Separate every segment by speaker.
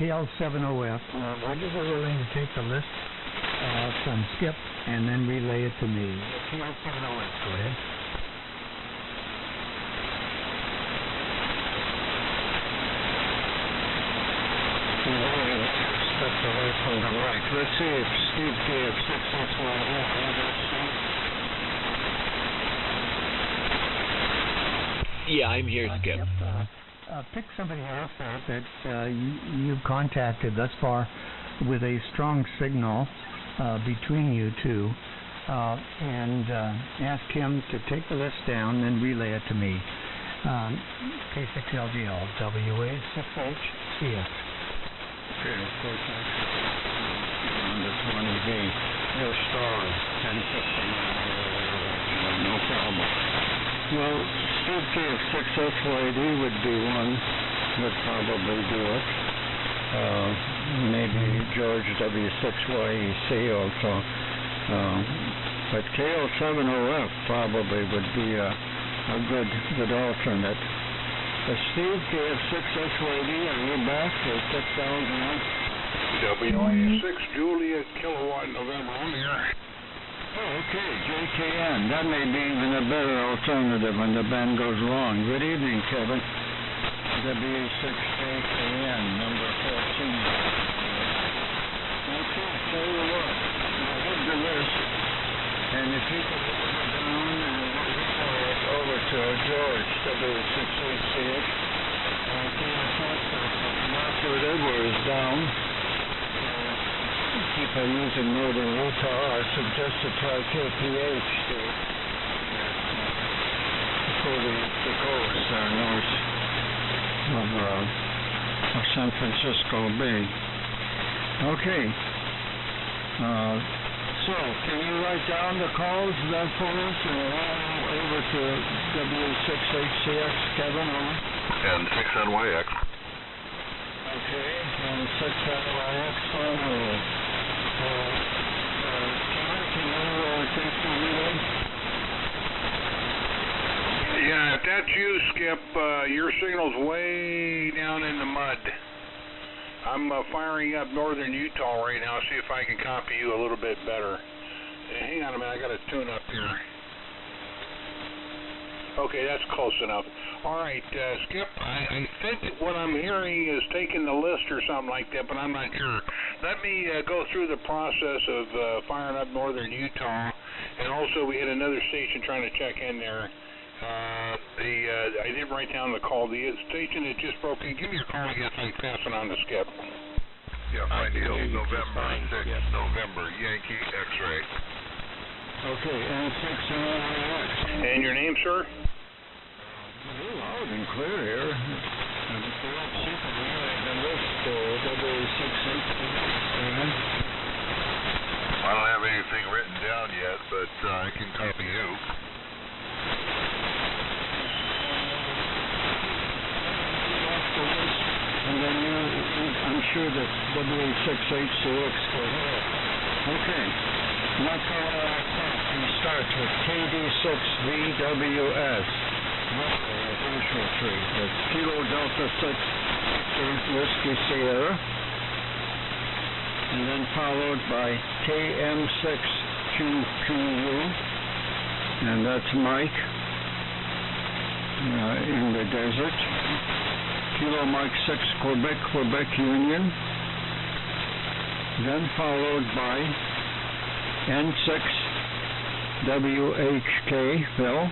Speaker 1: KL70F. Would you be willing to take the list from Skip and then relay it to me? KL70F, go ahead. Step away from the right. Let's see if Steve gave 661.
Speaker 2: Yeah, I'm here, Skip.
Speaker 1: Pick somebody else out that you've contacted thus far with a strong signal between you two, and ask him to take the list down and relay it to me. K6LGL, WA6HCX.
Speaker 3: Okay, of course, under 20B. Real strong. 1059. No problem. Well, Steve KF6SYD would be one. Would probably do it. Maybe George W6YEC also. But KL70F probably would be a good alternate. Steve KF6SYD, are you back for 6,000?
Speaker 4: WA6 Juliet Kilowatt November 1 here.
Speaker 3: Oh, okay, JKN. That may be even a better alternative when the band goes wrong. Good evening, Kevin. W6JKN, number 14. Okay, tell you what, I'll have the list, and if you could put it down and over to George, W6HCX, Margaret Edwards down. Keep on using Northern Utah. I suggest to try KPH before the coast north of San Francisco Bay. Okay. So, can you write down the calls then for us and over to W6HCX, Kevin?
Speaker 4: And 6NYX.
Speaker 3: Okay, and 6NYX on hold. Can you take the relay?
Speaker 4: Yeah, if that's you, Skip, your signal's way down in the mud. I'm firing up northern Utah right now, see if I can copy you a little bit better. Hang on a minute, I got to tune up here. Okay, that's close enough. All right, Skip, I think what I'm hearing is taking the list or something like that, but I'm not sure. Let me go through the process of firing up northern Utah, and also we had another station trying to check in there. I didn't write down the call. The station that just broke in. Give me your call again so I can pass it on to Skip.
Speaker 5: Yeah, fine deal. November 6th, November, Yankee X-ray.
Speaker 3: Okay, and 6NYX.
Speaker 4: And your name, sir?
Speaker 3: Loud and clear here. The list, W6HCX.
Speaker 5: I don't have anything written down yet, but I can copy you.
Speaker 3: And then I'm sure that W6HCX goes ahead. Okay. Let's start with KD6VWS. Infantry. That's Kilo Delta 6 Whiskey Sierra. And then followed by KM6QQU. And that's Mike in the desert. Kilo Mike 6 Quebec Union. Then followed by N6WHK Phil.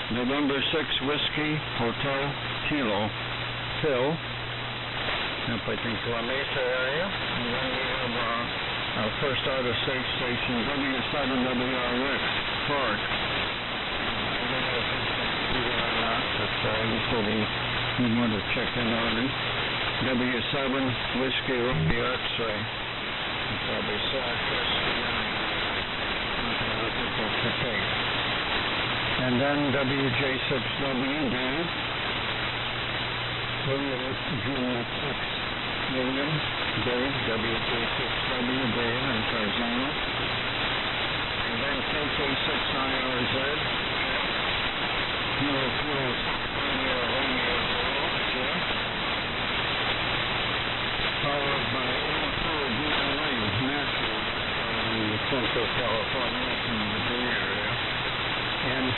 Speaker 3: November 6 Whiskey Hotel Kilo Phil. Up I think La Mesa area. And then we have our first out of state station W7WRX Clark. I don't know if it's either or not, but we want to check in on it. W7 Whiskey Romeo X-ray. Probably Southwest. That's the case. And then WJ6WD. Juliet 6 William Dave, WJ6WD in Tarzana. And then KK6IRZ. Followed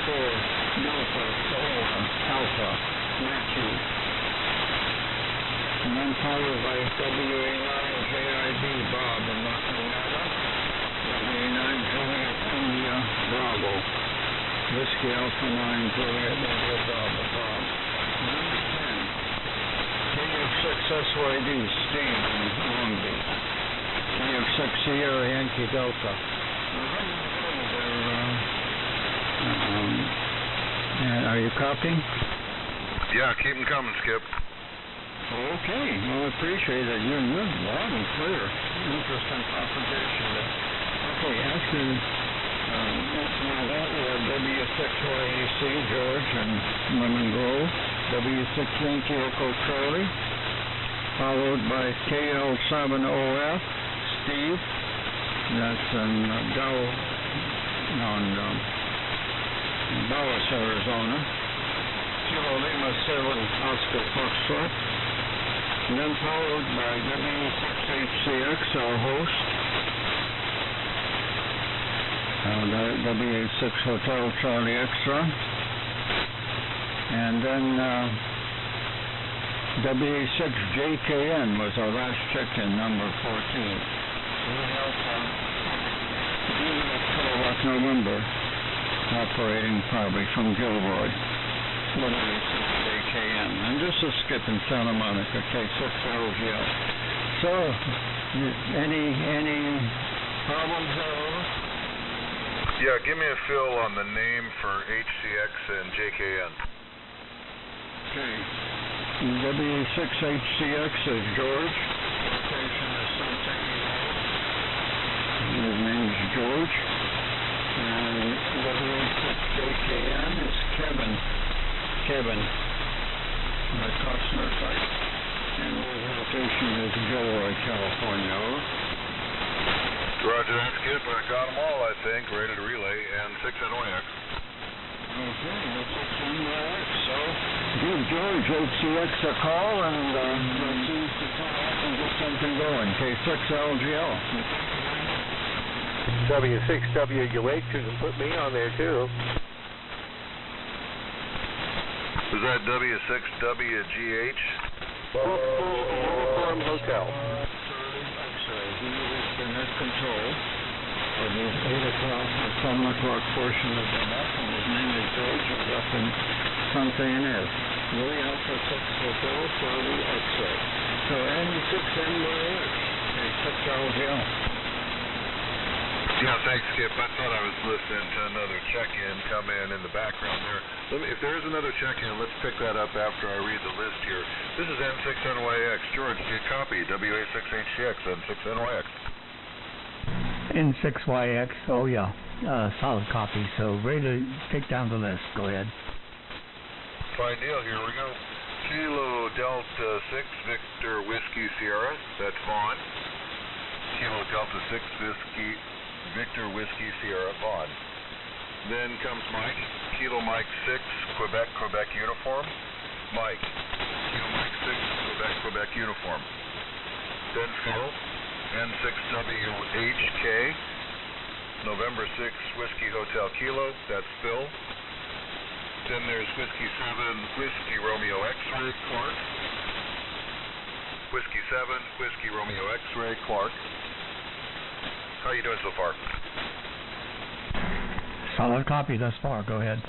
Speaker 3: Delta Sierra Alpha Matthew. And then followed by WA9JIB Bob in Moscow, Nevada. WA9 Juliet India Bravo. Whiskey Alpha 9 Juliet India Bravo Bob. Number 10. KF6SYD Steve in Long Beach. KF6 Sierra Yankee Delta. Are you copying?
Speaker 5: Yeah, keep them coming, Skip.
Speaker 3: Okay, well, I appreciate it. You're loud and clear. Interesting propagation there. Okay, after now that we have W6YAC George and Lemon Grove, W6 Yankee Echo Charlie, followed by KL7OF Steve. That's in Dallas, Arizona. Kilo Lima 7 Oscar Foxtrot. And then followed by W6HCX, our host. WA6 Hotel Charlie Extra. And then WA6JKN was our last check-in, number 14. We have Kilowatt November operating probably from Gilroy. WA6JKN. And this is Skip in Santa Monica, K6LGL. So, any problems there?
Speaker 5: Yeah, give me a fill on the name for HCX and JKN.
Speaker 3: Okay. WA6HCX is George. Location is Sunset. His name is George. And WA6JKN is Kevin. The Costner site. And his location is Gilroy, California.
Speaker 5: Roger that, Skip. I got them all, I think, ready to relay, and 6NYX.
Speaker 3: Okay, that's 6NYX. So, give George HCX a call, and let's see if we can get something going. K6LGL.
Speaker 2: W6WUH, you can put me on there too.
Speaker 5: Is that W6WGH?
Speaker 2: Farm Hotel.
Speaker 3: He is in his control for the 8 o'clock or 7 o'clock portion of the map, and his name is George. He's up in Santa Ynez. Louis Alpha 6 Hotel, Charlie X-ray. So N6NYX, K6LGL.
Speaker 5: Yeah, thanks, Skip. I thought I was listening to another check-in come in the background there. If there is another check-in, let's pick that up after I read the list here. This is N6NYX. George, get copy. WA6HCX, N6NYX.
Speaker 1: N6YX, oh yeah, solid copy. So ready to take down the list. Go ahead.
Speaker 5: Fine deal. Here we go. Kilo Delta 6 Victor Whiskey Sierra. That's Vaughn. Kilo Delta 6 Victor Whiskey Sierra Vaughn. Then comes Mike. Kilo Mike 6 Quebec uniform. Mike. Kilo Mike 6 Quebec uniform. Then Phil. N6WHK. November 6 Whiskey Hotel Kilo. That's Phil. Then there's Whiskey 7 Whiskey Romeo X-ray Clark. Whiskey 7 Whiskey Romeo X-ray Clark. How you doing so far?
Speaker 1: Solid copy thus far. Go ahead.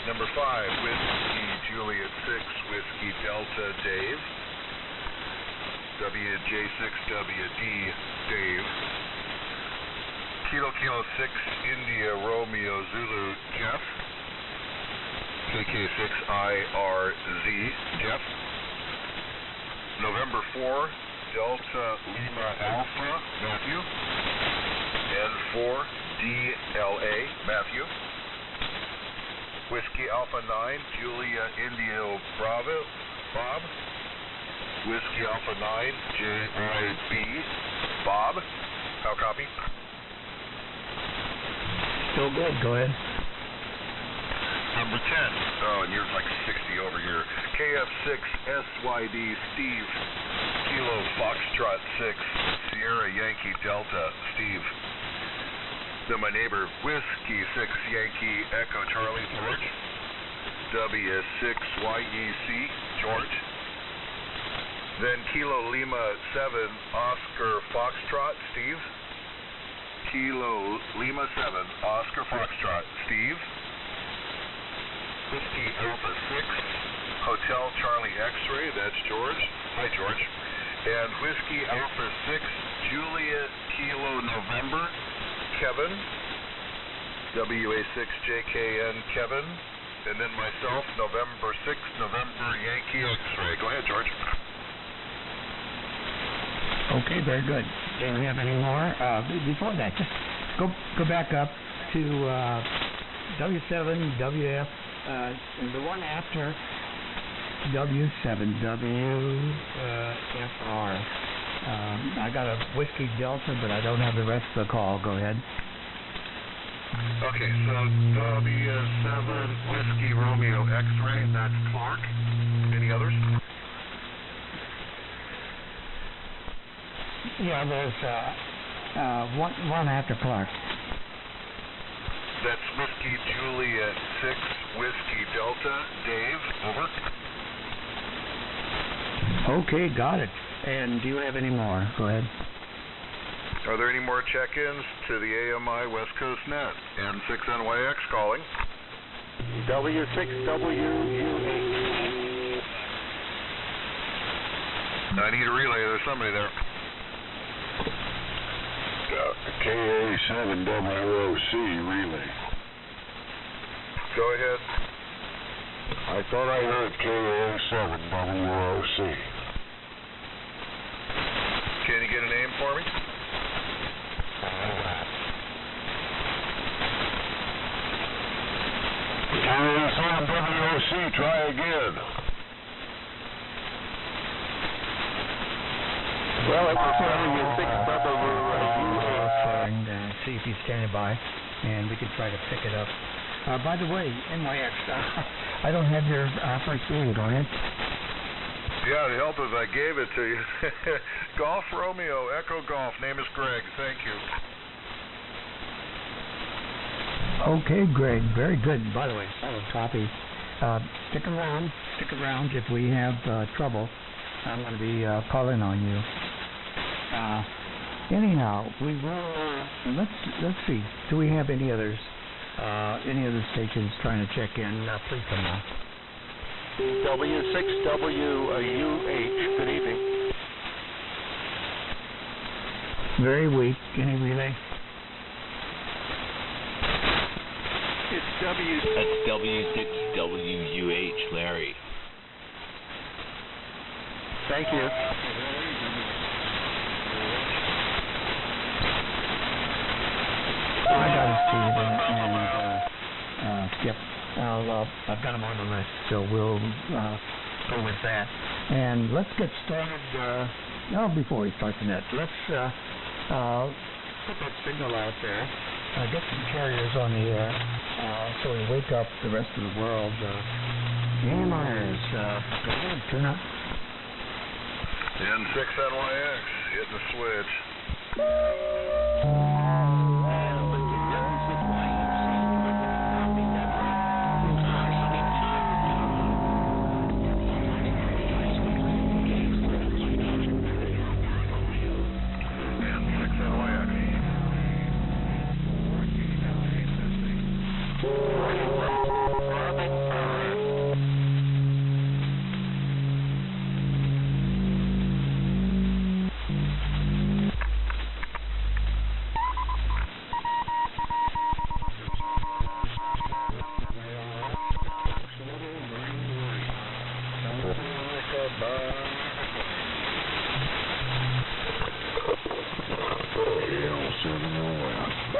Speaker 5: Number 5, Whiskey Juliet 6 Whiskey Delta Dave. WJ6WD Dave. Kilo 6 India Romeo Zulu Jeff. KK6IRZ Jeff. November 4 Delta Lima Alpha Matthew. N4 DLA Matthew. Whiskey Alpha 9 Julia India Bravo Bob. Whiskey Alpha 9 JIB Bob. How copy?
Speaker 1: Still good. Go ahead.
Speaker 5: Number 10. Oh, and you're like 60 over here. KF6 SYD Steve. Kilo Foxtrot 6 Sierra Yankee Delta Steve. Then my neighbor, Whiskey 6 Yankee Echo Charlie George. W6YEC George. Then Kilo Lima 7 Oscar Foxtrot Steve. Kilo Lima 7 Oscar Foxtrot Steve. Whiskey Alpha 6 Hotel Charlie X-Ray, that's George. Hi George. And Whiskey Alpha 6 Juliet Kilo November Kevin. WA6JKN Kevin. And then myself, November 6, November Yankee X-Ray. Go ahead, George.
Speaker 1: Okay, very good. Do we have any more? Before that, just go back up to W7 WF, and the one after W7 WFR. I got a Whiskey Delta, but I don't have the rest of the call. Go ahead.
Speaker 5: Okay, so W7 Whiskey Romeo X-Ray, that's Clark. Any others?
Speaker 1: Yeah, there's one after Clark.
Speaker 5: That's Whiskey Juliet 6 Whiskey Delta. Dave, over.
Speaker 1: Okay, got it. And do you have any more? Go ahead.
Speaker 5: Are there any more check-ins to the AMI West Coast Net? And 6NYX calling.
Speaker 2: W6WUH.
Speaker 5: I need a relay. There's somebody there.
Speaker 6: KA7WOC relay.
Speaker 5: Go ahead.
Speaker 6: I thought I heard KA7WOC.
Speaker 5: Can you get a name for me?
Speaker 6: KA7WOC, try again.
Speaker 2: Well, it's
Speaker 1: And see if he's standing by, and we can try to pick it up. By the way, NYX, I don't have your first name. Go ahead.
Speaker 5: Yeah, to help us, I gave it to you. Golf Romeo, Echo Golf. Name is Greg. Thank you.
Speaker 1: Okay, Greg. Very good. By the way, solid copy. Stick around if we have trouble. I'm going to be calling on you. Anyhow, we will. Let's see. Do we have any others? Any other stations trying to check in? Please come on.
Speaker 2: W6WUH. Good evening.
Speaker 1: Very weak. Any relay?
Speaker 7: That's W6WUH, Larry.
Speaker 2: Thank you.
Speaker 1: I got it, Steve, and yep. I've got them on the list, so we'll go with that. And let's get started. Before we start the net, let's put that signal out there. Get some carriers on the air, so we wake up the rest of the world. AMIers, go ahead, turn up.
Speaker 5: N6NYX, hitting the switch.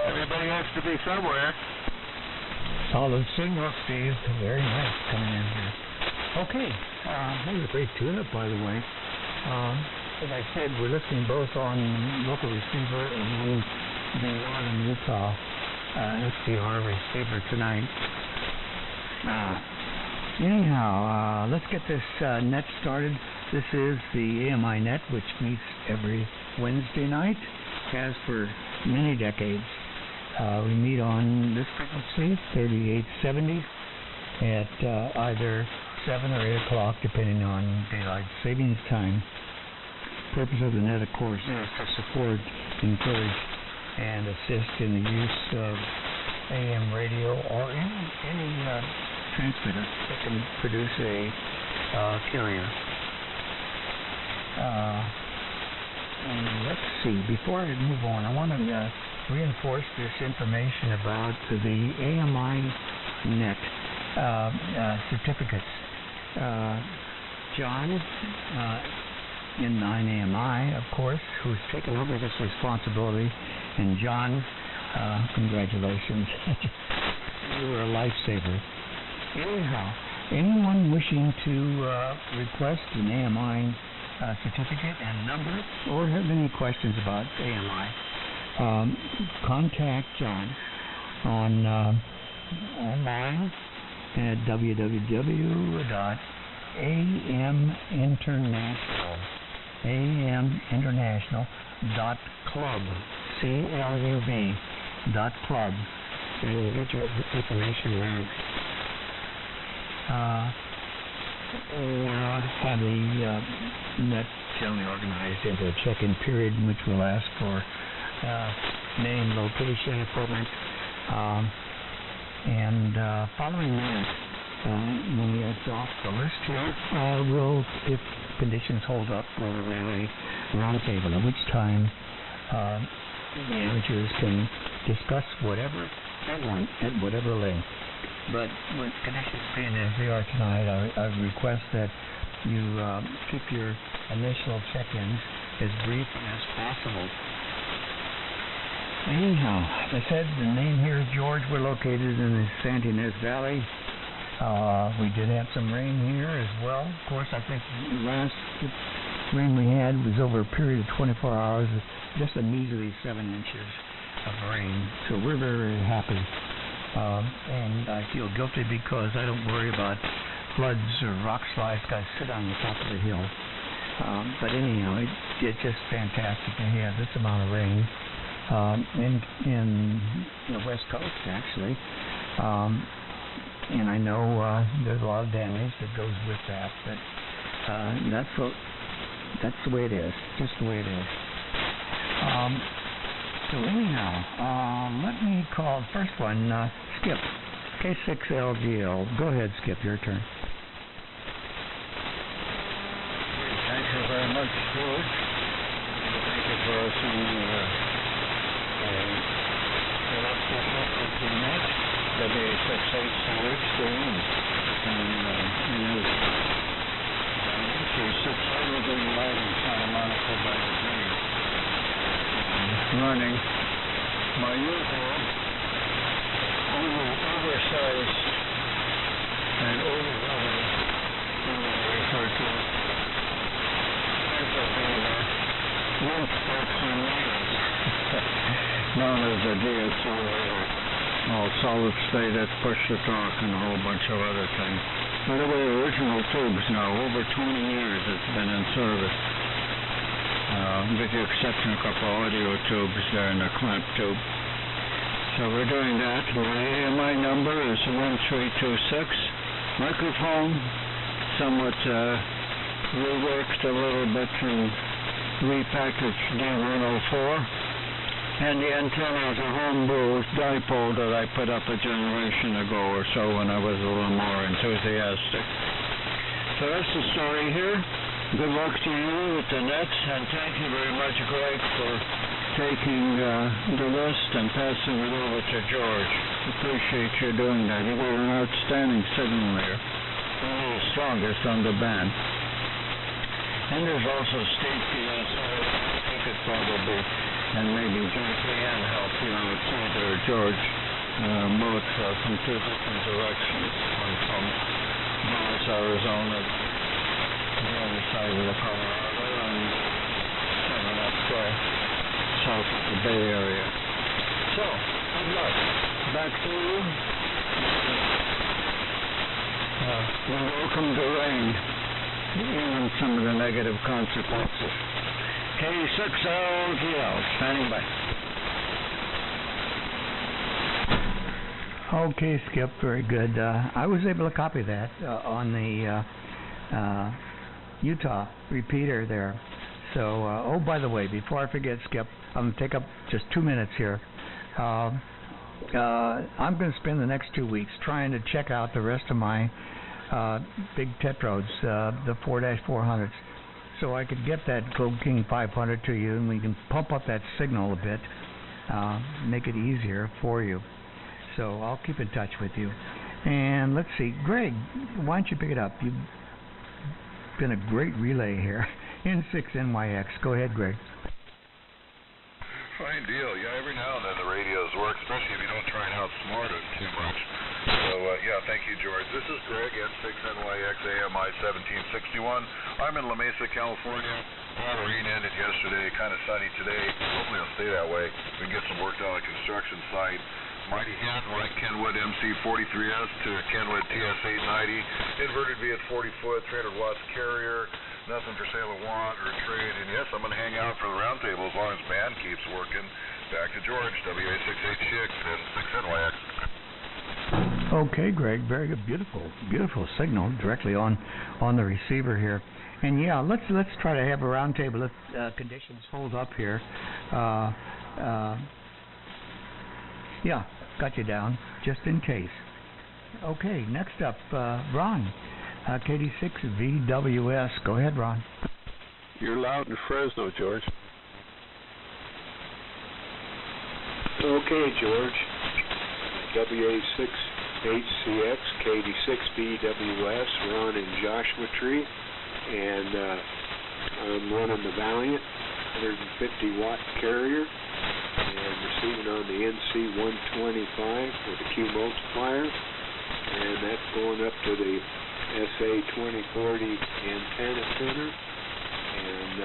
Speaker 5: Everybody has to be somewhere.
Speaker 1: Solid signal, Steve. Very nice coming in here. Okay. That was a great tune-up, by the way. As I said, we're listening both on local receiver and the Northern Utah SDR receiver tonight. Anyhow, let's get this net started. This is the AMI net, which meets every Wednesday night, has for many decades. We meet on this frequency, 3870, at either 7 or 8 o'clock, depending on daylight savings time. The purpose of the net, of course, is to support, encourage, and assist in the use of AM radio or any transmitter that can produce a carrier. And let's see, before I move on, I want to reinforce this information about the AMI net certificates. John in 9AMI, of course, who's taken over this responsibility, and John, congratulations. You were a lifesaver. Anyhow, anyone wishing to request an AMI certificate and number, or have any questions about AMI, contact John on online at aminternational.club, club, and you'll get your information there. We'll have the net generally organized into a check-in period in which we'll ask for name, location, equipment, and following that, when we exhaust the list here, we'll, if conditions hold up, we'll have a roundtable, at which time the amateurs can discuss whatever they want at whatever length. But with conditions being as they are tonight, I request that you keep your initial check-ins as brief as possible. Anyhow, as I said, the name here is George. We're located in the Santa Ynez Valley. We did have some rain here as well. Of course, I think the last rain we had was over a period of 24 hours, just a measly 7 inches of rain. So we're very, very happy. And I feel guilty because I don't worry about floods or rock slides. I sit on the top of the hill. But anyhow, it's just fantastic to have this amount of rain in the West Coast, actually. And I know there's a lot of damage that goes with that, but that's the way it is, just the way it is. So anyhow, let me call the first one, Skip, K6LGL. Go ahead, Skip, your turn.
Speaker 3: Thank you very much, George. Thank you for sending net, W68 storage stream, and she's 600 in light in Santa Monica by the Bay. Running my usual oversized and overloaded, refer to as a roof protection known as a DSC radar. All solid state at push to talk and a whole bunch of other things. By the way, original tubes now, over 20 years it's been in service. With the exception of a couple audio tubes there in the clamp tube. So we're doing that. My AMI number is 1326. Microphone, somewhat reworked a little bit and repackaged D104. And the antenna is a homebrew dipole that I put up a generation ago or so when I was a little more enthusiastic. So that's the story here. Good luck to you with the nets, and thank you very much, Greg, for taking the list and passing it over to George. Appreciate you doing that. You were an outstanding signal there. One of the strongest on the band. And there's also Steve PSO. I think it probably, and maybe JPN help you out too, or George, both from two different directions. One from Dallas, Arizona, the other side of the Colorado, and coming up south of the Bay Area. So, good luck. Back to you. We're welcome to rain, even some of the negative consequences. K6LGL, standing by.
Speaker 1: Okay, Skip, very good. I was able to copy that on the Utah repeater there. So, oh, by the way, before I forget, Skip, I'm going to take up just 2 minutes here. I'm going to spend the next 2 weeks trying to check out the rest of my big tetrodes, the 4-400s, so I could get that Globe King 500 to you, and we can pump up that signal a bit, make it easier for you. So I'll keep in touch with you. And let's see, Greg, why don't you pick it up? You've been a great relay here. N6NYX. Go ahead, Greg.
Speaker 5: Fine deal. Yeah, every now and then the radios work, especially if you don't try and outsmart it too much. So, yeah, thank you, George. This is Greg, N6NYX AMI 1761. I'm in La Mesa, California. Rain ended yesterday, kind of sunny today. Hopefully it'll stay that way. We can get some work done on a construction site. Mighty hand like Kenwood MC43S to Kenwood TS890. Inverted V at 40 foot, 300 watts carrier. Nothing for sale or want or trade. And yes, I'm going to hang out for the roundtable as long as band keeps working. Back to George, WA68 and 6NYX.
Speaker 1: Okay, Greg, very good, beautiful signal directly on the receiver here. And yeah, let's try to have a roundtable if conditions hold up here. Yeah, got you down just in case. Okay, next up, Ron, KD6 VWS. Go ahead, Ron.
Speaker 2: You're loud in Fresno, George.
Speaker 7: Okay, George. WA6 HCX, KD6 BWS, Ron in Joshua Tree, and I'm running the Valiant 150 watt carrier and receiving on the NC125 with a Q multiplier, and that's going up to the SA2040 antenna tuner, and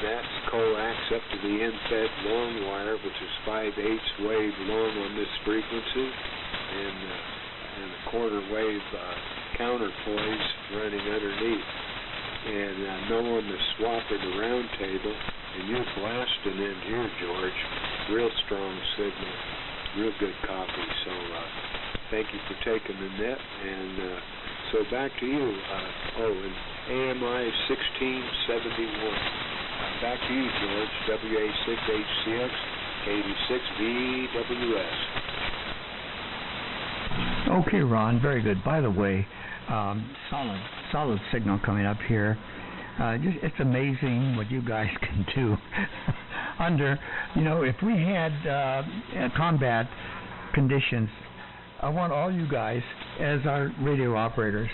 Speaker 7: that's coax up to the end-fed long wire, which is 5/8 wave long on this frequency, and a quarter wave counterpoise running underneath. And knowing the swap of the round table, and you're blasting in here, George, real strong signal, real good copy. So thank you for taking the net, and so back to you. And AMI 1671. Back to you, George. WA6 HCX, 86 VWS.
Speaker 1: Okay, Ron, very good. By the way, solid signal coming up here. It's amazing what you guys can do under, if we had combat conditions. I want all you guys, as our radio operators,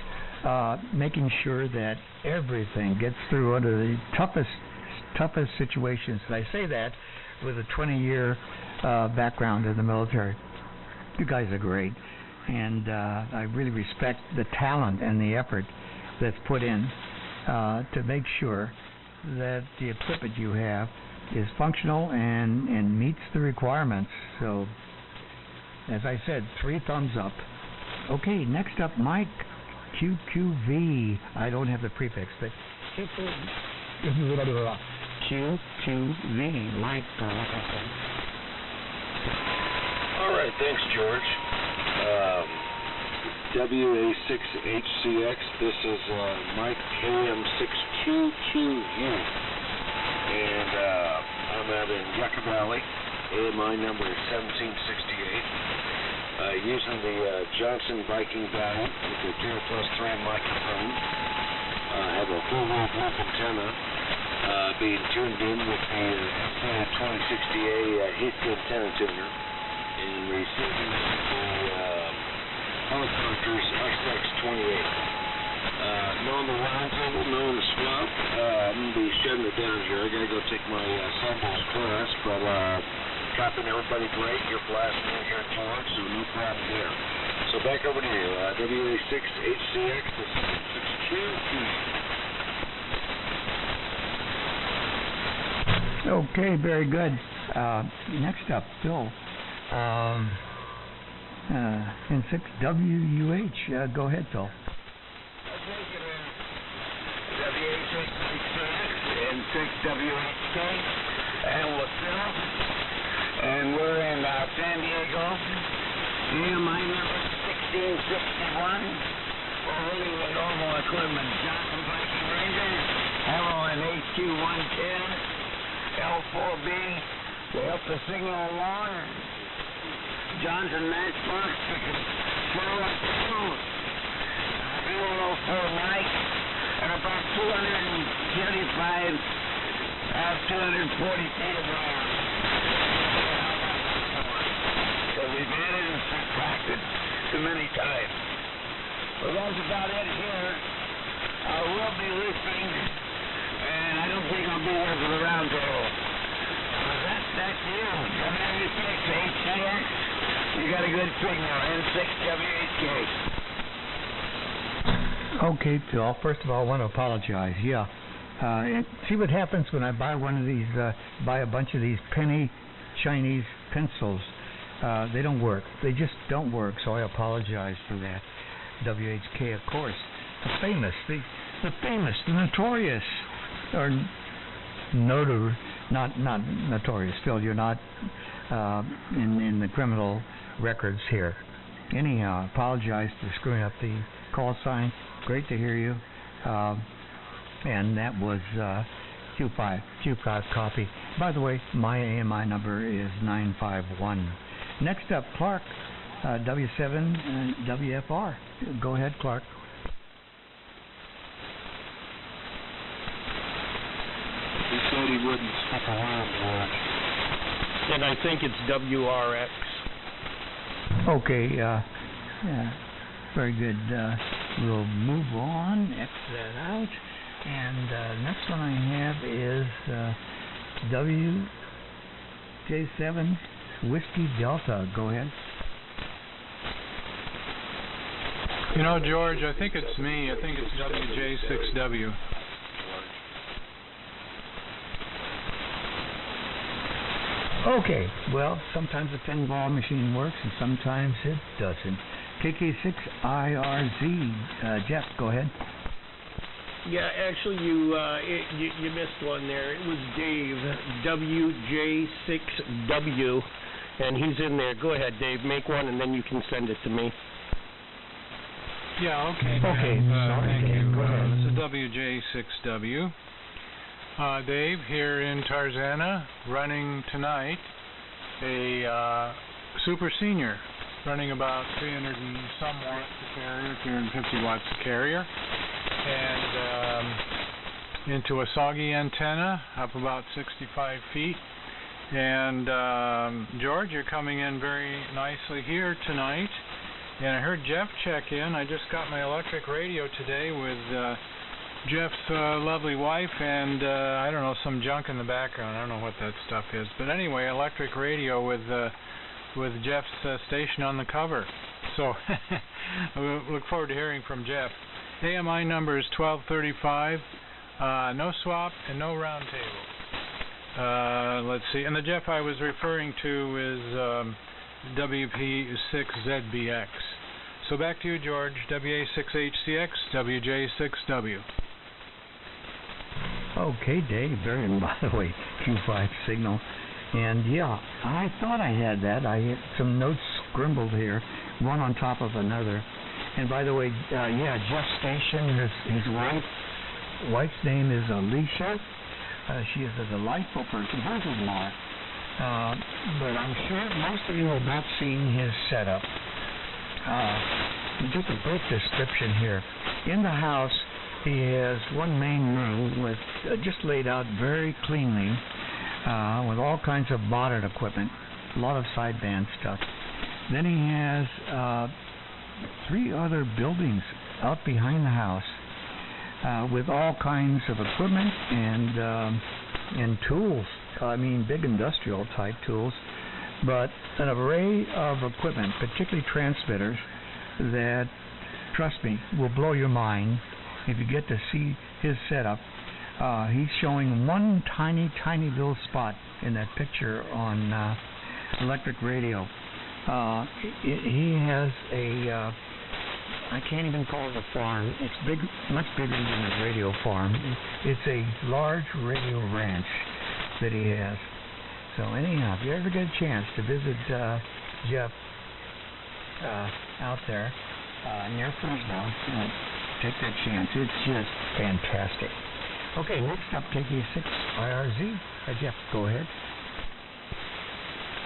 Speaker 1: making sure that everything gets through under the toughest situations. And I say that with a 20-year background in the military. You guys are great, and I really respect the talent and the effort that's put in to make sure that the equipment you have is functional and meets the requirements. So, as I said, 3 thumbs up. Okay, next up, Mike QQV. I don't have the prefix, but QQV, Mike.
Speaker 7: All right, thanks, George. WA6HCX, this is Mike KM6QQU, and I'm out in Yucca Valley. AMI number is 1768. Using the Johnson Viking Valiant with the 2+3 microphone. I have a full-wave loop antenna being tuned in with the 2060A Heathkit antenna tuner, and receiving the helicopter's SX28. Knowing the roundtable, knowing the swap, I'm going to be shutting it down here. I got to go take my samples class, but copying everybody great. You're blasting in here, George, so no problem there. So back over to you, WA6HCX, the 762.
Speaker 1: Okay, very good. Next up, Phil. N6WUH. Go ahead, Phil.
Speaker 7: WA6HCX, N6WHK, and with Phil. And we're in San Diego,
Speaker 3: AMI number 1661. We're holding the normal equipment. Johnson Viking Ranger, Avalon HQ-110, L4B. They up the signal along. Johnson Matchbox, Sherlock 2, B104 Mike, and about 275 out 240 feet of ground. So we've added and subtracted too many times. Well, that's about it here. I will be listening, and I don't think I'll be here for the roundtable. That's you. W6HCX. You got a good signal. N6WHK.
Speaker 1: Okay, Phil. First of all, I want to apologize. Yeah. See what happens when I buy one of these, buy a bunch of these penny Chinese pencils. They don't work. They just don't work, so I apologize for that. WHK, of course. The famous, the notorious, or not notorious. Phil, you're not in the criminal records here. Anyhow, apologize for screwing up the call sign. Great to hear you. And that was Q5 copy. By the way, my AMI number is 951. Next up, Clark, W7 WFR. Go ahead, Clark.
Speaker 7: He said he wouldn't stick around much.
Speaker 8: And I think it's WRX.
Speaker 1: Okay, very good. We'll move on, X that out. And next one I have is WJ7 Whiskey Delta. Go ahead.
Speaker 9: You know, George, I think it's me. I think it's WJ6W.
Speaker 1: Okay, well, sometimes the pinball machine works and sometimes it doesn't. KK6IRZ, Jeff, go ahead.
Speaker 8: Yeah, actually, you missed one there. It was Dave, WJ6W, and he's in there. Go ahead, Dave. Make one, and then you can send it to me.
Speaker 9: Yeah, okay.
Speaker 1: Okay, sorry,
Speaker 9: thank
Speaker 1: Dave.
Speaker 9: you.
Speaker 1: Go ahead.
Speaker 9: This is WJ6W. Dave here in Tarzana, running tonight a super senior, running about 300 and some watts a carrier, 350 watts a carrier, and into a soggy antenna up about 65 feet. And George, you're coming in very nicely here tonight. And I heard Jeff check in. I just got my electric radio today with Jeff's lovely wife and I don't know, some junk in the background. I don't know what that stuff is. But anyway, electric radio with Jeff's station on the cover. So I look forward to hearing from Jeff. AMI number is 1235. No swap and no round table. Let's see. And the Jeff I was referring to is WP6ZBX. So back to you, George. WA6HCX, WJ6W.
Speaker 1: Okay, Dave. Very, by the way, Q5 signal. And yeah, I thought I had that. I had some notes scribbled here, one on top of another. And by the way, yeah, Jeff's station, his wife's name is Alicia. She is a delightful person. Hers is Mark. But I'm sure most of you have not seen his setup. Just a brief description here. In the house, he has one main room with just laid out very cleanly, with all kinds of modded equipment, a lot of sideband stuff. Then he has 3 other buildings out behind the house with all kinds of equipment and tools. I mean, big industrial type tools, but an array of equipment, particularly transmitters, that, trust me, will blow your mind if you get to see his setup. He's showing one tiny little spot in that picture on electric radio. He has a, I can't even call it a farm. It's big, much bigger than a radio farm. It's a large radio ranch that he has. So anyhow, if you ever get a chance to visit Jeff, out there near Fresno. Take that chance. It's just fantastic. Okay, next up, KK6 IRZ. Jeff, go ahead.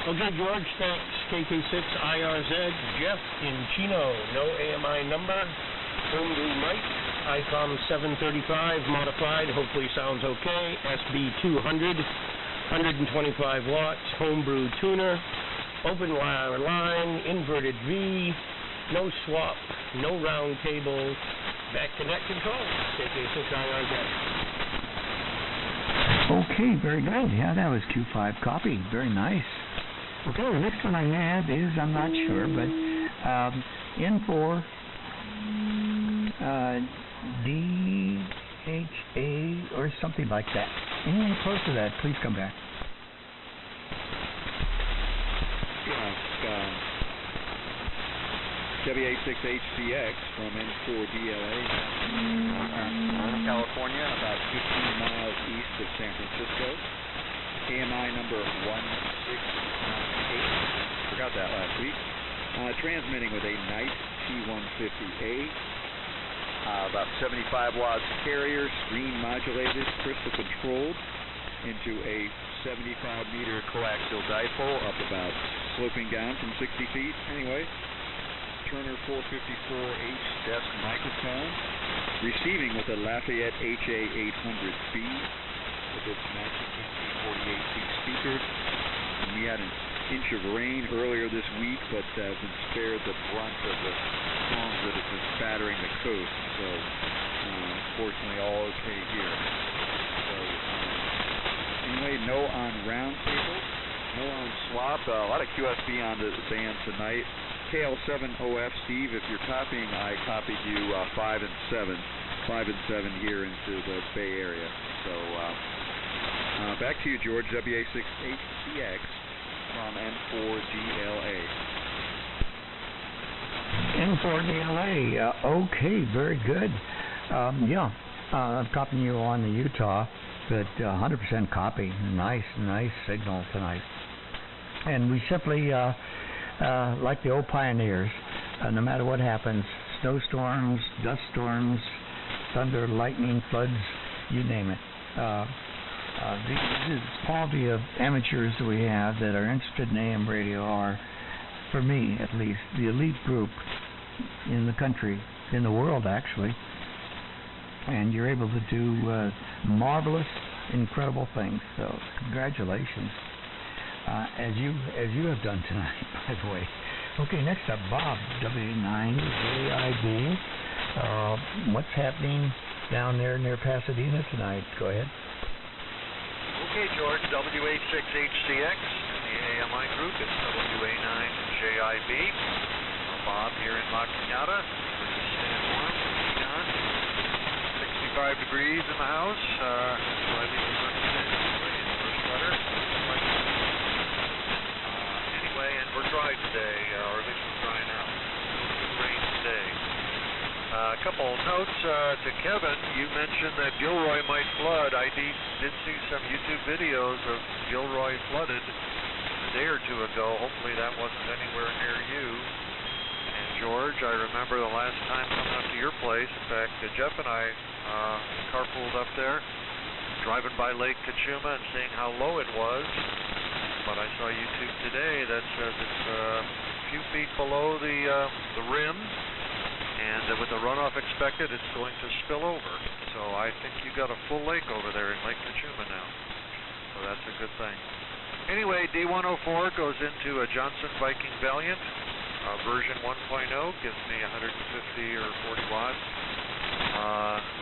Speaker 8: Okay, George, thanks. KK6 IRZ, Jeff in Chino, no AMI number, homebrew mic, ICOM 735 modified, hopefully sounds okay, SB 200, 125 watts, homebrew tuner, open wire line, inverted V, no swap, no round table, back to net control, KK6 IRZ.
Speaker 1: Okay, very good. Yeah, that was Q5 copy. Very nice. Okay, the next one I have is, I'm not sure, but N4 DHA or something like that. Anyone close to that, please come back.
Speaker 10: WA6HCX from N4DLA, California, about 15 miles east of San Francisco. AMI number 1698. Forgot that last week. Transmitting with a Knight T150A. About 75 watts carrier, screen modulated, crystal controlled into a 75 meter coaxial dipole up about sloping down from 60 feet. Anyway, Turner 454H desk microphone. Receiving with a Lafayette HA800B with its matching 48 feet speakers. And we had an inch of rain earlier this week, but have been spared the brunt of the storms that have been battering the coast. So, fortunately, all okay here. So, anyway, no on round table, no on swap. A lot of QSB on the band tonight. KL7OF Steve, if you're copying, I copied you 5 and 7 here into the Bay Area. So, back to you, George, WA6HCX from N4DLA.
Speaker 1: N4DLA, okay, very good. I'm copying you on the Utah, but 100% copy. Nice signal tonight. And we simply, like the old pioneers, no matter what happens, snowstorms, dust storms, thunder, lightning, floods, you name it. The quality of amateurs that we have that are interested in AM radio are, for me at least, the elite group in the country, in the world actually. And you're able to do marvelous, incredible things. So congratulations, as you have done tonight, by the way. Okay, next up, Bob, W9JIB. What's happening down there near Pasadena tonight? Go ahead.
Speaker 11: Okay, George, WA6HCX in the AMI group. It's WA9JIB. Bob here in La Cañada. Staying warm, John. 65 degrees in the house. Slightly sweater. Anyway, and we're dry today, or at least we're dry now. Good rain today. A couple notes to Kevin. You mentioned that Gilroy might flood. I did see some YouTube videos of Gilroy flooded a day or two ago. Hopefully that wasn't anywhere near you. And George, I remember the last time coming up to your place. In fact, Jeff and I carpooled up there, driving by Lake Cachuma and seeing how low it was. But I saw YouTube today that says it's a few feet below the rim. And with the runoff expected, it's going to spill over. So I think you got a full lake over there in Lake Cachuma now. So that's a good thing. Anyway, D104 goes into a Johnson Viking Valiant. Version 1.0 gives me 150 or 40 watts,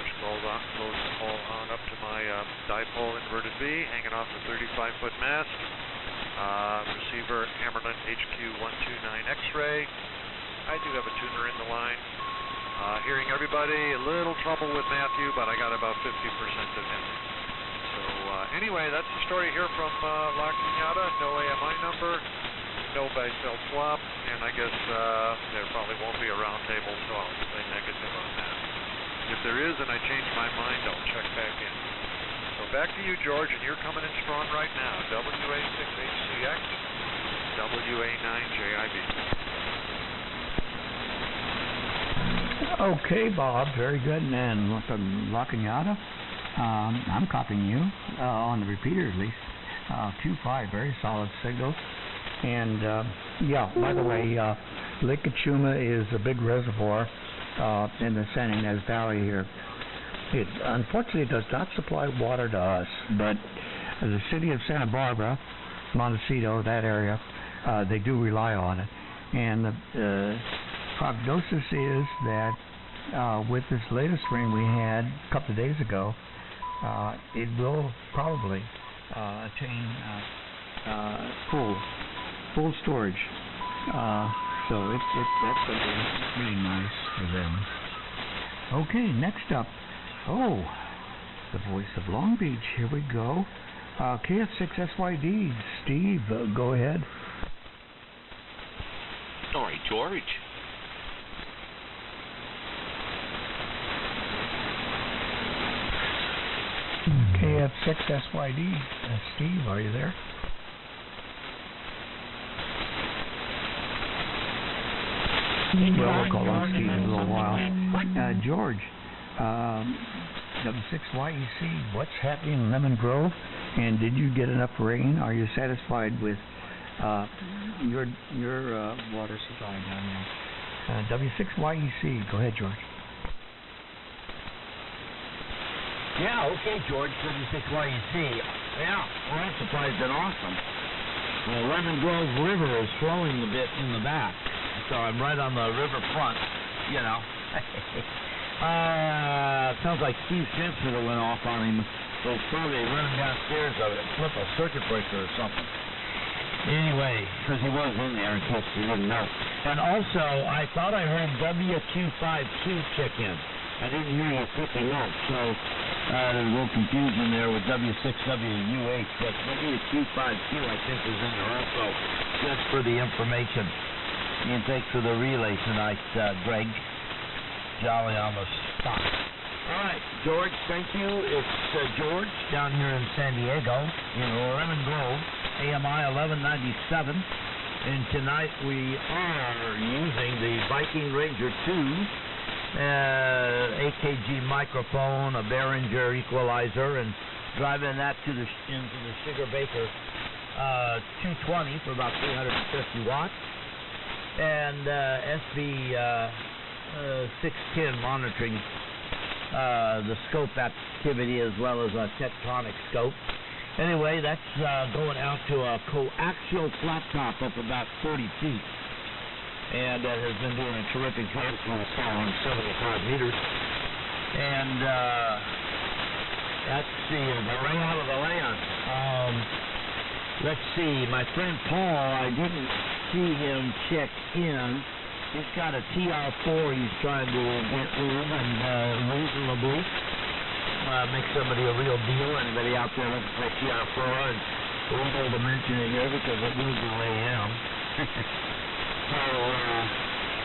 Speaker 11: which goes all on up to my dipole inverted V, hanging off the 35-foot mast. Receiver Hammerlin HQ129 X-ray. I do have a tuner in the line. Hearing everybody, a little trouble with Matthew, but I got about 50% of him. So anyway, that's the story here from La Cañada. No AMI number, no by-cell swap, and I guess there probably won't be a round table, so I'll say negative on that. If there is and I change my mind, I'll check back in. So back to you, George, and you're coming in strong right now. WA6HCX, WA9JIB.
Speaker 1: Okay, Bob, very good. And then La Cañada, I'm copying you on the repeater at least. 2.5, very solid signal. And yeah, by the way, Lake Cachuma is a big reservoir in the San Ynez Valley here. It unfortunately does not supply water to us, but the city of Santa Barbara, Montecito, that area, they do rely on it. And the prognosis is that with this latest rain we had a couple of days ago, it will probably attain full storage. So that's going to be really nice for them. Okay, next up. Oh, the voice of Long Beach. Here we go. KF6SYD. Steve, go ahead.
Speaker 12: All right, George.
Speaker 1: KF6SYD. Steve, are you there? Well, we'll call on Steve in a little while. George, W6YEC, what's happening in Lemon Grove? And did you get enough rain? Are you satisfied with your water supply down there? W6YEC, go ahead, George.
Speaker 13: Yeah, okay, George, W6YEC. Yeah, water supply's been awesome. Lemon Grove River is flowing a bit in the back, so I'm right on the river front, you know. Sounds like Steve Simpson went off on him. So probably running downstairs to flip a circuit breaker or something. Anyway, because he was in there in case you didn't know. And also, I thought I heard WQ5Q kick in. I didn't hear you flipping up, so there's a little confusion there with W6WUH, but WQ5Q I think is in there also, just for the information. And thanks for the relay tonight, Greg. Jolly on the spot. All right, George, thank you. It's George down here in San Diego in Lemon Grove, AMI 1197. And tonight we are using the Viking Ranger 2 AKG microphone, a Behringer equalizer, and driving that into the Sugar Baker 220 for about 350 watts. And SB 610 monitoring the scope activity as well as a tectonic scope. Anyway, that's going out to a coaxial flat top up about 30 feet. And that has been doing a terrific job for us on 75 meters. And let's see, the ring out of the land. Let's see, my friend Paul, I didn't see him check in. He's got a TR4 he's trying to get in and reasonably make somebody a real deal. Anybody out there looking for a TR4? And we're able to mention it here because it will be AM. So,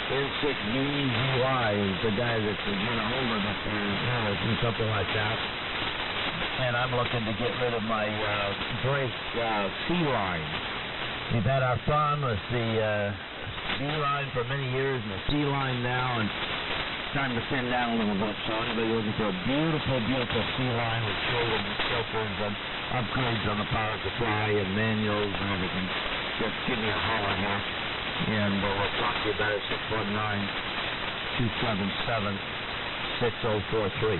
Speaker 13: N6BZY is the guy that's holding up or something like that. And I'm looking to get rid of my Drake C-line. We've had our fun with the B-line for many years and the C-line now, and it's time to thin down a little bit. So anybody looking for a beautiful, beautiful C-line with shielded filters and upgrades on the power supply and manuals and everything, just give me a holler here. And we'll talk to you about it, 619-277-6043.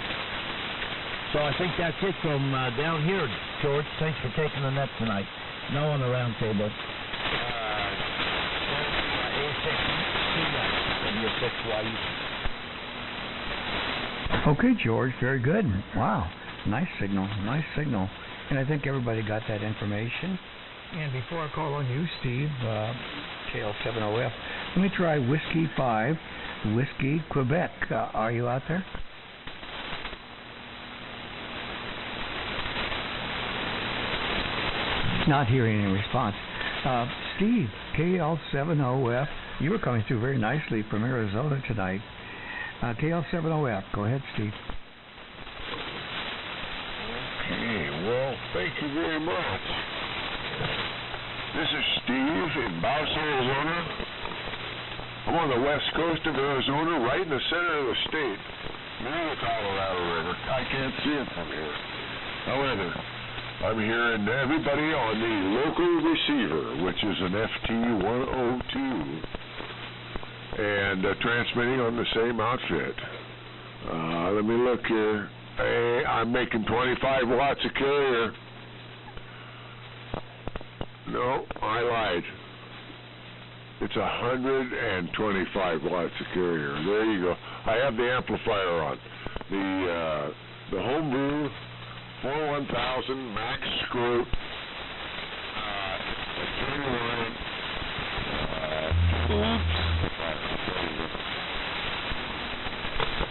Speaker 13: So I think that's it from down here, George. Thanks for taking the net tonight. No on the round table.
Speaker 1: Okay, George, very good. Wow, nice signal. And I think everybody got that information. And before I call on you, Steve, KL70F, let me try Whiskey 5, Whiskey Quebec. Are you out there? Not hearing any response. Steve, KL70F, you were coming through very nicely from Arizona tonight. KL70F, go ahead, Steve.
Speaker 6: Okay, well, thank you very much. This is Steve in Bouse, Arizona. I'm on the west coast of Arizona, right in the center of the state, near the Colorado River. I can't see it from here. However, I'm hearing everybody on the local receiver, which is an FT-102, and transmitting on the same outfit. Let me look here. Hey, I'm making 25 watts a carrier. No, I lied. It's 125 watts a carrier. There you go. I have the amplifier on. The Homebrew 41000 Max Screw.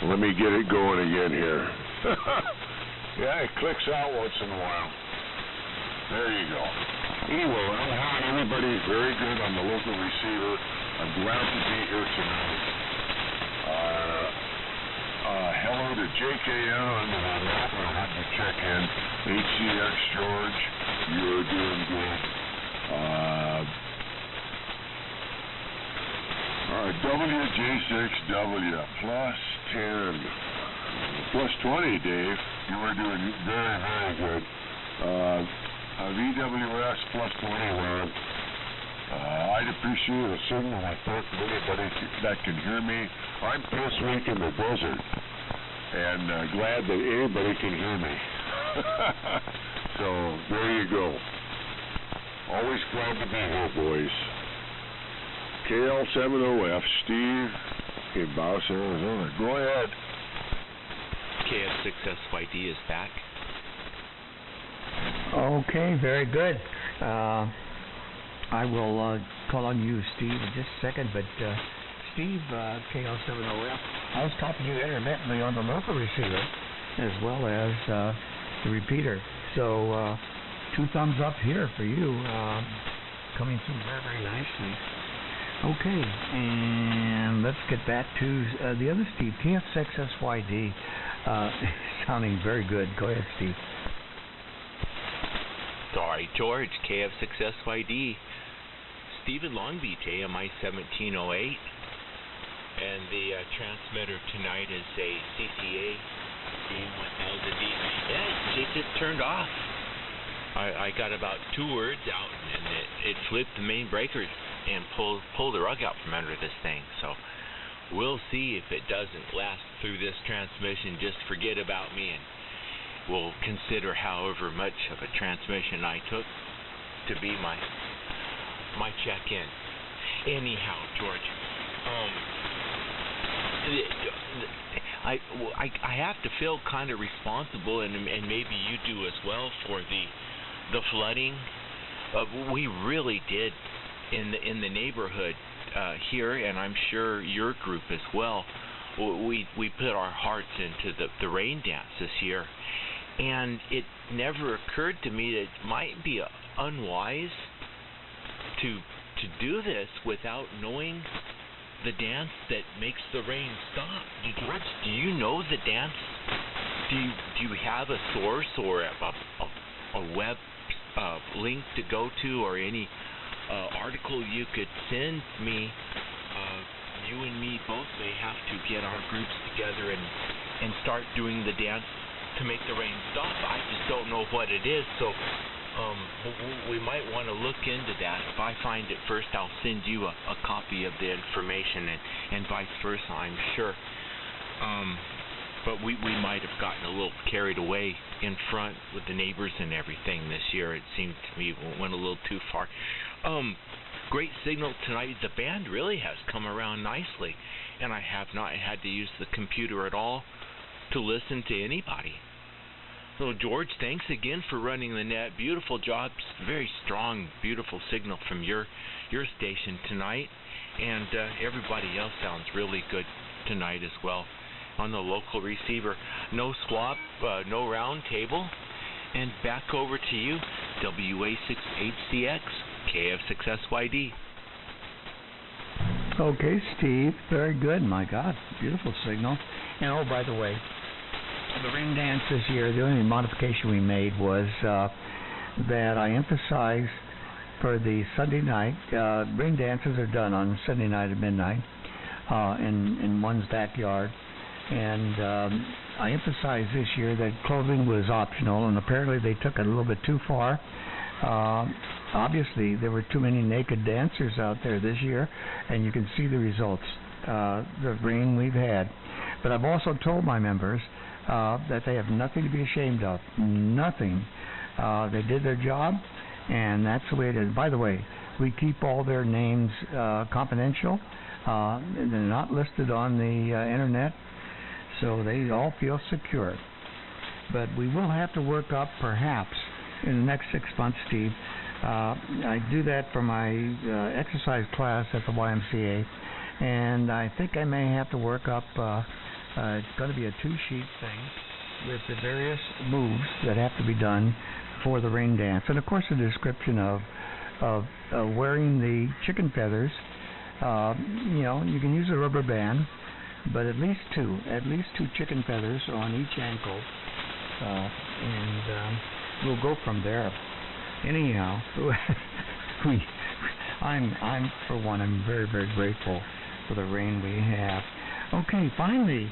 Speaker 6: Let me get it going again here. Yeah, it clicks out once in a while. There you go. Anyway, I'm hearing everybody very good on the local receiver. I'm glad to be here tonight. Hello to JKN under the map. I'll have to check in. HCX George, you're doing good. WJ6W, plus 10. Plus 20, Dave. You were doing very, very good. VWS plus 21. I'd appreciate a signal. I thought anybody that can hear me. I'm this week in the desert, and glad that anybody can hear me. So there you go. Always glad to be here, boys. KL70F, Steve in Bowes, Arizona. Go ahead.
Speaker 12: KF6SYD is back.
Speaker 1: Okay, very good. I will call on you, Steve, in just a second, but Steve, KL70F, I was talking to you intermittently on the local receiver as well as the repeater. So 2 thumbs up here for you, coming through very, very nicely. Okay, and let's get back to the other Steve, KF6SYD, sounding very good. Go ahead, Steve.
Speaker 12: Sorry, George, KF6SYD. Stephen Long Beach, AMI 1708. And the transmitter tonight is a CCA DM1000D. Yeah, it just turned off. I got about 2 words out, and it flipped the main breakers and pulled the rug out from under this thing. So we'll see if it doesn't last through this transmission. Just forget about me, and we'll consider however much of a transmission I took to be my check-in. Anyhow, George, I have to feel kind of responsible, and maybe you do as well, for the flooding. We really did in the neighborhood here, and I'm sure your group as well. We put our hearts into the rain dance this year, and it never occurred to me that it might be unwise to do this without knowing the dance that makes the rain stop. George, do you know the dance? Do you have a source or a web link to go to, or any article you could send me? You and me both may have to get our groups together and start doing the dance to make the rain stop. I just don't know what it is, so we might want to look into that. If I find it first, I'll send you a copy of the information, and vice versa, I'm sure. But we might have gotten a little carried away in front with the neighbors and everything this year. It seemed to me it went a little too far. Great signal tonight. The band really has come around nicely, and I have not had to use the computer at all to listen to anybody. So, George, thanks again for running the net. Beautiful job. Very strong, beautiful signal from your station tonight. And everybody else sounds really good tonight as well on the local receiver. No swap, no round table. And back over to you, WA6HCX, KF6SYD.
Speaker 1: Okay, Steve. Very good. My God, beautiful signal. And, oh, by the way, the rain dance this year, the only modification we made was that I emphasized for the Sunday night, rain dances are done on Sunday night at midnight, in one's backyard. And I emphasized this year that clothing was optional, and apparently they took it a little bit too far. Obviously, there were too many naked dancers out there this year, and you can see the results, the rain we've had. But I've also told my members that they have nothing to be ashamed of, nothing. They did their job, and that's the way it is. By the way, we keep all their names confidential. They're not listed on the internet, so they all feel secure. But we will have to work up, perhaps, in the next 6 months, Steve. I do that for my exercise class at the YMCA, and I think I may have to work up, it's going to be a 2-sheet thing with the various moves that have to be done for the rain dance. And of course a description of wearing the chicken feathers. You know, you can use a rubber band, but at least two chicken feathers on each ankle, and we'll go from there. Anyhow, I'm for one, I'm very, very grateful for the rain we have. Okay, finally,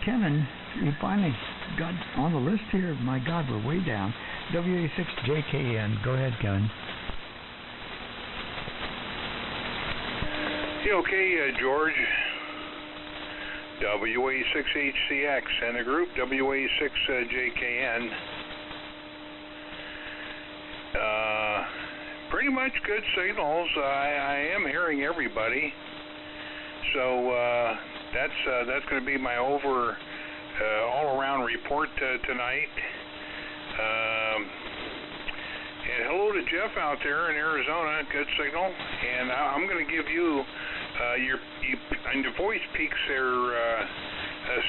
Speaker 1: Kevin, you finally got on the list here. My God, we're way down. WA6JKN. Go ahead, Kevin.
Speaker 4: Yeah, okay, George. WA6HCX and the group WA6JKN. Pretty much good signals. I am hearing everybody. So that's going to be my all-around report tonight. And hello to Jeff out there in Arizona. Good signal. And I'm going to give you on your voice peaks there,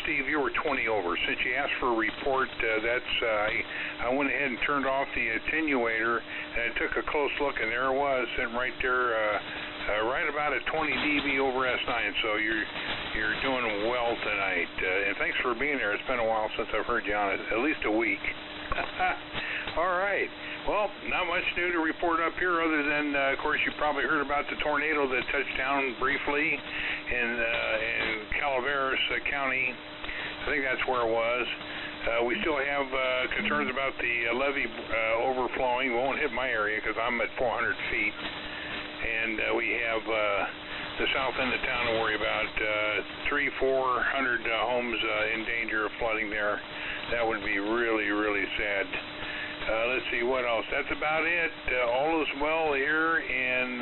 Speaker 4: Steve. You were 20 over. Since you asked for a report, I went ahead and turned off the attenuator, and I took a close look, and there it was, sitting right there. Right about at 20 dB over S9, so you're doing well tonight. And thanks for being there. It's been a while since I've heard you on it, at least a week. All right. Well, not much new to report up here other than, of course, you probably heard about the tornado that touched down briefly in Calaveras County. I think that's where it was. We still have concerns about the levee overflowing. It won't hit my area because I'm at 400 feet. And we have the south end of town to worry about. 300-400 homes in danger of flooding there. That would be really, really sad. Let's see, what else? That's about it. All is well here in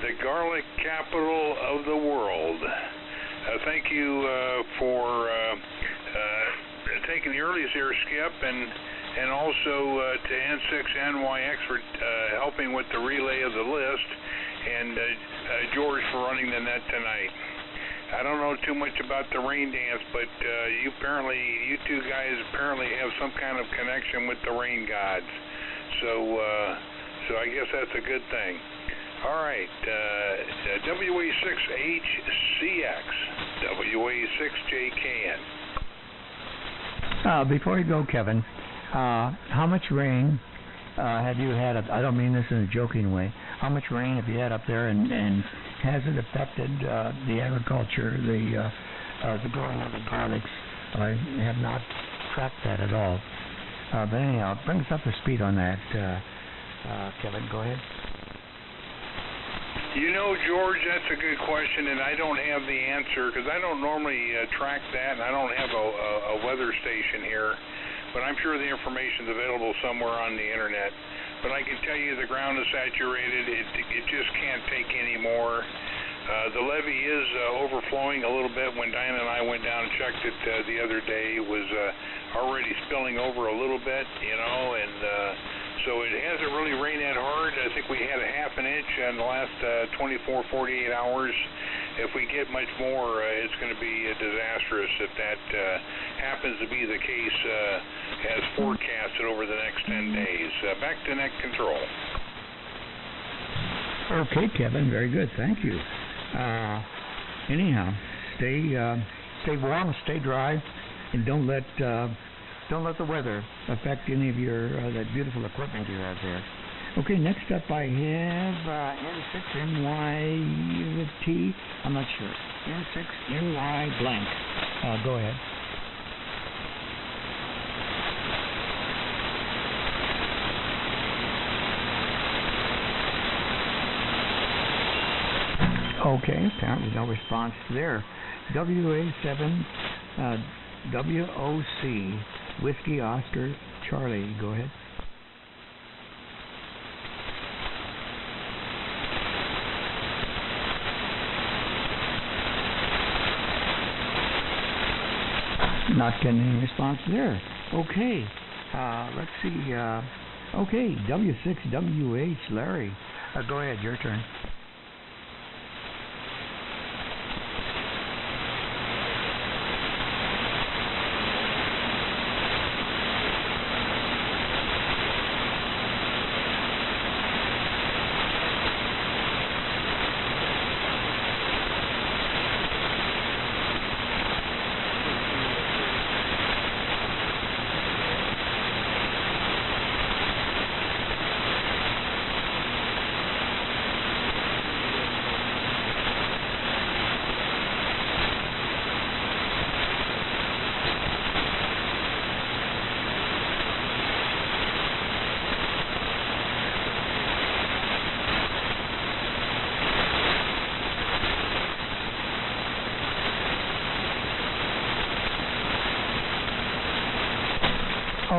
Speaker 4: the garlic capital of the world. Thank you for taking the earliest here, Skip, and also to N6NYX for helping with the relay of the list, and George for running the net tonight. I don't know too much about the rain dance, but you two guys apparently have some kind of connection with the rain gods. So I guess that's a good thing. All right, WA6HCX, WA6JKN.
Speaker 1: Before you go, Kevin, how much rain have you had? I don't mean this in a joking way. How much rain have you had up there, and has it affected the agriculture, the growing of the garlics? I have not tracked that at all. But anyhow, bring us up to speed on that, Kevin. Go ahead.
Speaker 4: You know, George, that's a good question, and I don't have the answer because I don't normally track that, and I don't have a weather station here. But I'm sure the information's available somewhere on the internet. But I can tell you the ground is saturated. It just can't take any more. The levee is overflowing a little bit. When Diana and I went down and checked it the other day, it was already spilling over a little bit, and so it hasn't really rained that hard. I think we had a half an inch in the last 24, 48 hours. If we get much more, it's going to be disastrous if that happens to be the case as forecasted over the next 10 days. Back to net control.
Speaker 1: Okay, Kevin, very good. Thank you. Anyhow, stay warm, stay dry, and don't let the weather affect any of your that beautiful equipment you have there. Okay, next up I have N6NYT. I'm not sure. N6NY blank. Go ahead. Okay, apparently no response there. WA7 WOC Whiskey Oscar Charlie. Go ahead. Not getting any response there. Okay, let's see. Okay, W6WH Larry. Go ahead, your turn.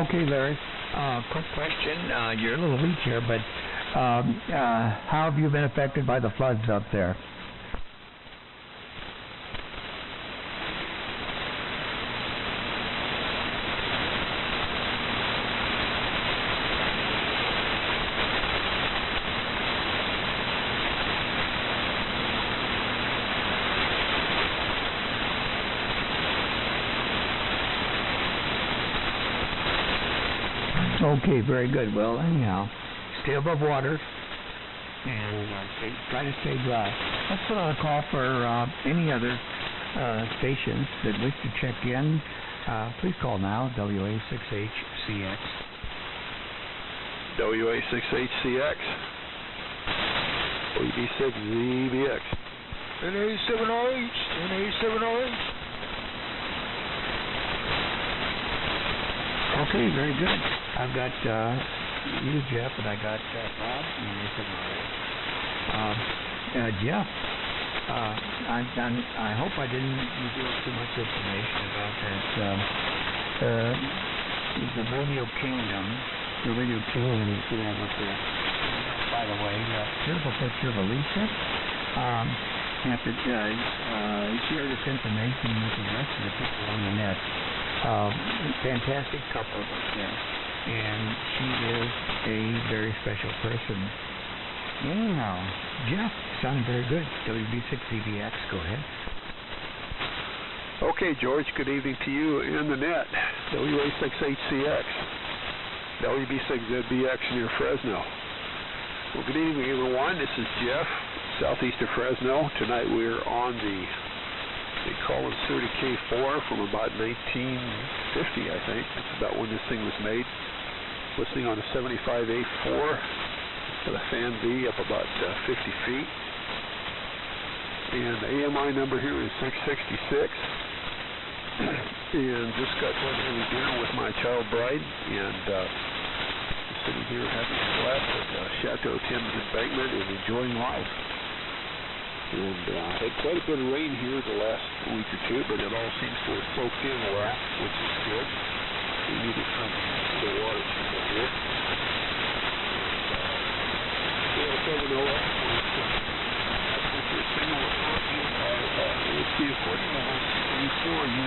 Speaker 1: Okay, Larry. Quick question. You're a little weak here, but how have you been affected by the floods up there? Okay, very good. Well, anyhow, stay above water and try to stay dry. Let's put out a call for any other stations that wish to check in. Please call now, WA6HCX.
Speaker 2: WA6HCX. OEB6ZBX.
Speaker 8: NA7RH. NA7RH.
Speaker 1: Okay, very good. I've got you, Jeff, and I got Bob. Jeff, I hope I didn't reveal too much information about that. The Radio Kingdom. The Radio Kingdom is going to have up there. By the way, beautiful picture of Alicia. Have to share this information with the rest of the people on the net. Fantastic couple up there, and she is a very special person. Anyhow, Jeff, sounding very good. WB6ZBX, go ahead.
Speaker 2: Okay, George, good evening to you in the net. WA6HCX, WB6ZBX near Fresno. Well, good evening, everyone. This is Jeff, southeast of Fresno. Tonight we're on they call it 30K4 from about 1950, I think. That's about when this thing was made. Listening on a 75A4 with a fan B up about 50 feet. And the AMI number here is 666. And just got done having dinner with my child bride. And sitting here having a blast at Chateau Tim's Embankment and enjoying life. And had quite a bit of rain here the last week or two, but it all seems to have soaked in well, which is good. We needed some the water to here. Let's see if before you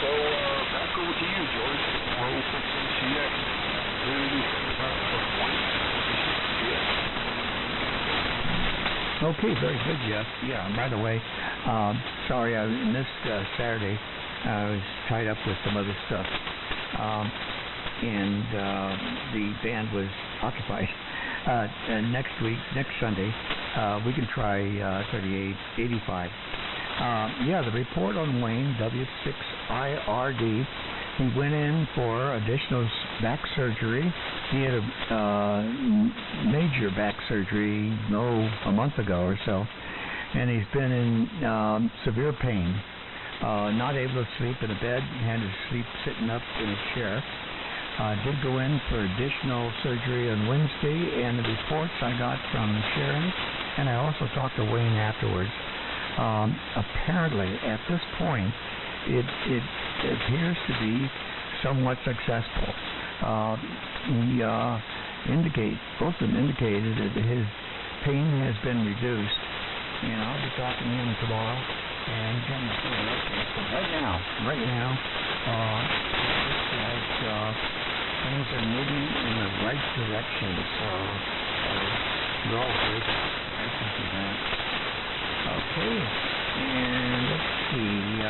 Speaker 2: So back over to you, George. WA6HCX.
Speaker 1: Okay, very good, Jeff. Yeah, and by the way, sorry I missed Saturday. I was tied up with some other stuff. And the band was occupied. And next Sunday, we can try 3885. Yeah, the report on Wayne, W6IRD, he went in for additional back surgery. He had a major back surgery, a month ago or so, and he's been in severe pain. Not able to sleep in a bed, had to sleep sitting up in a chair. Did go in for additional surgery on Wednesday, and the reports I got from Sharon, and I also talked to Wayne afterwards. Apparently, at this point, it appears to be somewhat successful. Both of them indicated that his pain has been reduced, and I'll be talking to him tomorrow. And getting an update. But right now, looks like things are moving in the right direction. So we're all very thankful for that. Okay, and let's see.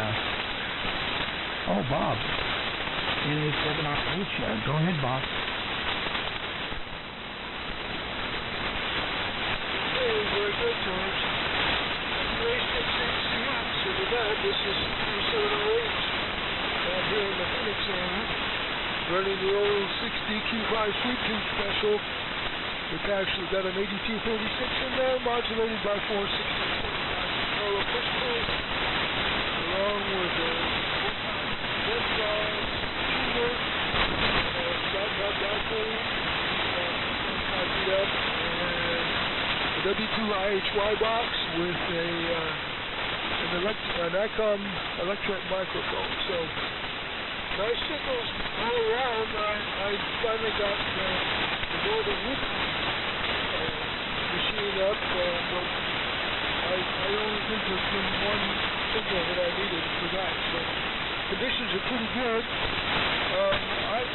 Speaker 1: Bob, NA7 RH. Go ahead, Bob.
Speaker 14: Hey, very good, George. This is 378 here in the Phoenix area, running the old 6DQ5 Sweet Tooth special. It's actually got an 8236 in there, modulated by 460 Carlo Pisco, along with a tuner, flat-top dipole, copied up, and a W2IHY box with an ICOM electret microphone. So nice signals all around. I finally got the Northern Whiskey machine up, but I only think there's been one signal that I needed for that. So conditions are pretty good. I'm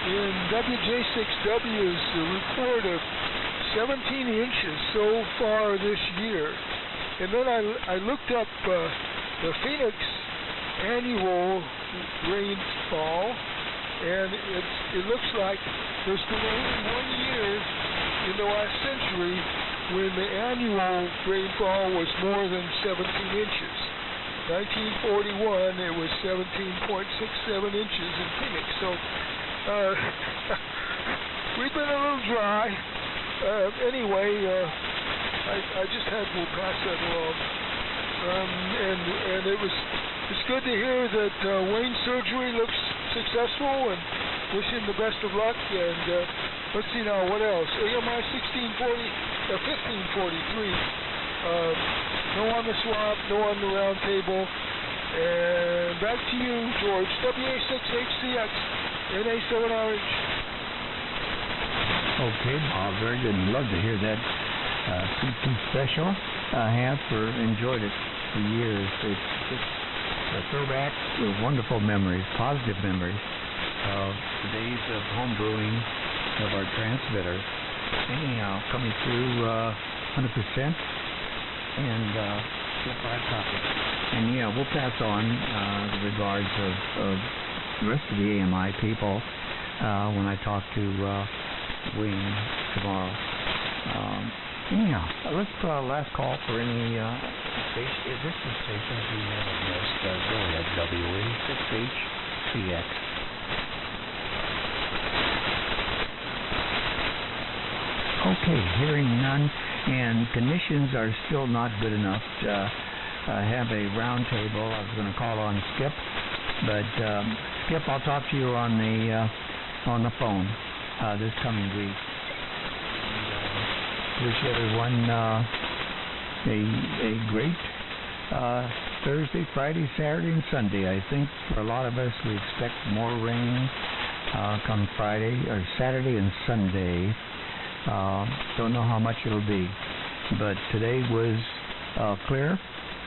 Speaker 14: in WJ6W's report of 17 inches so far this year. And then I looked up the Phoenix annual rainfall, and it looks like there's been only 1 year in the last century when the annual rainfall was more than 17 inches. 1941, it was 17.67 inches in Phoenix. So we've been a little dry. Anyway, I just had to pass that along, and it's good to hear that Wayne's surgery looks successful, and wish him the best of luck. And let's see now, what else? AMI 1543. No on the swap, no on the round table, and back to you, George. WA6HCX, NA7RH.
Speaker 1: Okay, very good. Love to hear that Sweet Tooth special. I have enjoyed it for years. It's just a throwback with wonderful memories, positive memories of the days of home brewing of our transmitter. Anyhow, coming through 100%, and get 5 copies. And yeah, we'll pass on the regards of the rest of the AMI people when I talk to Wayne tomorrow. Anyhow, let's put our last call for any station. Is this the station we have missed? Really, at WA6HCX. Okay, hearing none, and conditions are still not good enough to have a round table. I was going to call on Skip, but Skip, I'll talk to you on the phone this coming week. Wish everyone a great Thursday, Friday, Saturday, and Sunday. I think for a lot of us, we expect more rain come Friday or Saturday and Sunday. Don't know how much it'll be, but today was clear,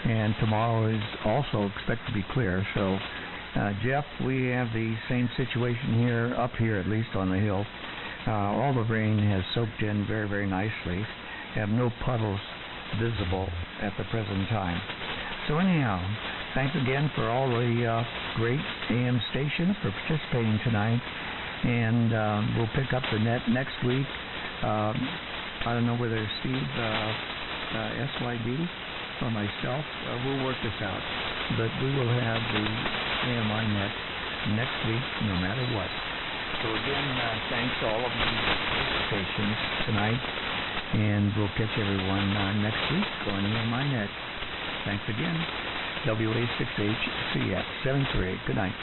Speaker 1: and tomorrow is also expected to be clear. So, Jeff, we have the same situation here, up here at least on the hill. All the rain has soaked in very, very nicely. Have no puddles visible at the present time. So anyhow, thanks again for all the great AM stations for participating tonight, and we'll pick up the net next week. I don't know whether Steve, SYD, or myself, we'll work this out. but we will have the AMI net next week, no matter what. So again, thanks to all of the participations tonight, and we'll catch everyone next week on AMI net. Thanks again. WA6HCX 738. Good night.